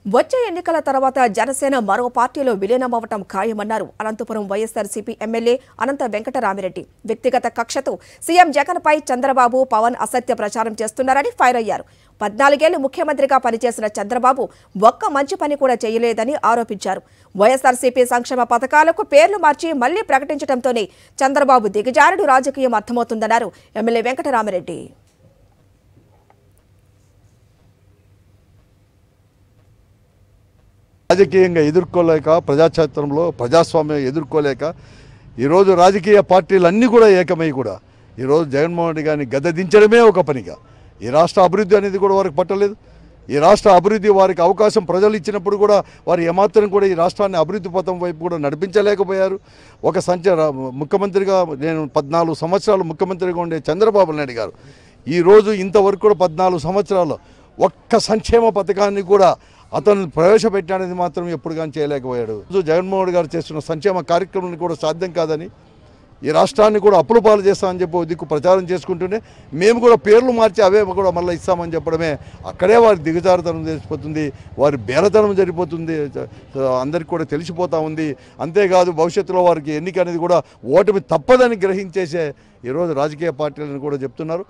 వచ్చే ఎన్నికల తర్వాత జనసేన మరో పార్టీలో విలీనమవటం ఖాయమన్నారు అనంతపురం వైఎస్ఆర్సీపీ ఎమ్మెల్యే అనంత వెంకటరామిరెడ్డి. వ్యక్తిగత కక్షతో సీఎం జగన్పై చంద్రబాబు, పవన్ అసత్య ప్రచారం చేస్తున్నారని ఫైర్ అయ్యారు. 14 ఏళ్లు ముఖ్యమంత్రిగా పనిచేసిన చంద్రబాబు ఒక్క మంచి పని కూడా చేయలేదని ఆరోపించారు. వైఎస్ఆర్సీపీ సంక్షేమ పథకాలకు పేర్లు మార్చి మళ్లీ ప్రకటించడంతోనే చంద్రబాబు దిగజారుడు రాజకీయం అర్థమవుతుందన్నారు ఎమ్మెల్యే వెంకటరామిరెడ్డి. రాజకీయంగా ఎదుర్కోలేక ప్రజాక్షేత్రంలో ప్రజాస్వామ్యం ఎదుర్కోలేక ఈరోజు రాజకీయ పార్టీలన్నీ కూడా ఏకమై కూడా ఈరోజు జగన్మోహన్ రెడ్డి గారిని గద్దెదించడమే ఒక పనిగా ఈ రాష్ట్ర అభివృద్ధి అనేది కూడా వారికి పట్టలేదు. ఈ రాష్ట్ర అభివృద్ధి వారికి అవకాశం ప్రజలు ఇచ్చినప్పుడు కూడా వారు ఏమాత్రం కూడా ఈ రాష్ట్రాన్ని అభివృద్ధి పథం వైపు కూడా నడిపించలేకపోయారు. ఒక ముఖ్యమంత్రిగా నేను 14 సంవత్సరాలు ముఖ్యమంత్రిగా ఉండే చంద్రబాబు నాయుడు గారు ఈరోజు ఇంతవరకు కూడా 14 సంవత్సరాల్లో ఒక్క సంక్షేమ పథకాన్ని కూడా అతను ప్రవేశపెట్టాఅనేది మాత్రం ఎప్పుడు కానీ చేయలేకపోయాడు. జగన్మోహన్ రెడ్డి గారు చేస్తున్న సంక్షేమ కార్యక్రమాన్ని కూడా సాధ్యం కాదని ఈ రాష్ట్రాన్ని కూడా అప్పుల పాలు చేస్తామని చెప్పి దిక్కు ప్రచారం చేసుకుంటూనే మేము కూడా పేర్లు మార్చి అవే కూడా మళ్ళీ ఇస్తామని చెప్పడమే అక్కడే వారి దిగజారుతనం జరిగిపోతుంది, వారి బేరతనం జరిగిపోతుంది, అందరికీ కూడా తెలిసిపోతూ ఉంది. అంతేకాదు భవిష్యత్తులో వారికి ఎన్నిక అనేది కూడా ఓటమి తప్పదని గ్రహించేసే ఈరోజు రాజకీయ పార్టీలను కూడా చెప్తున్నారు.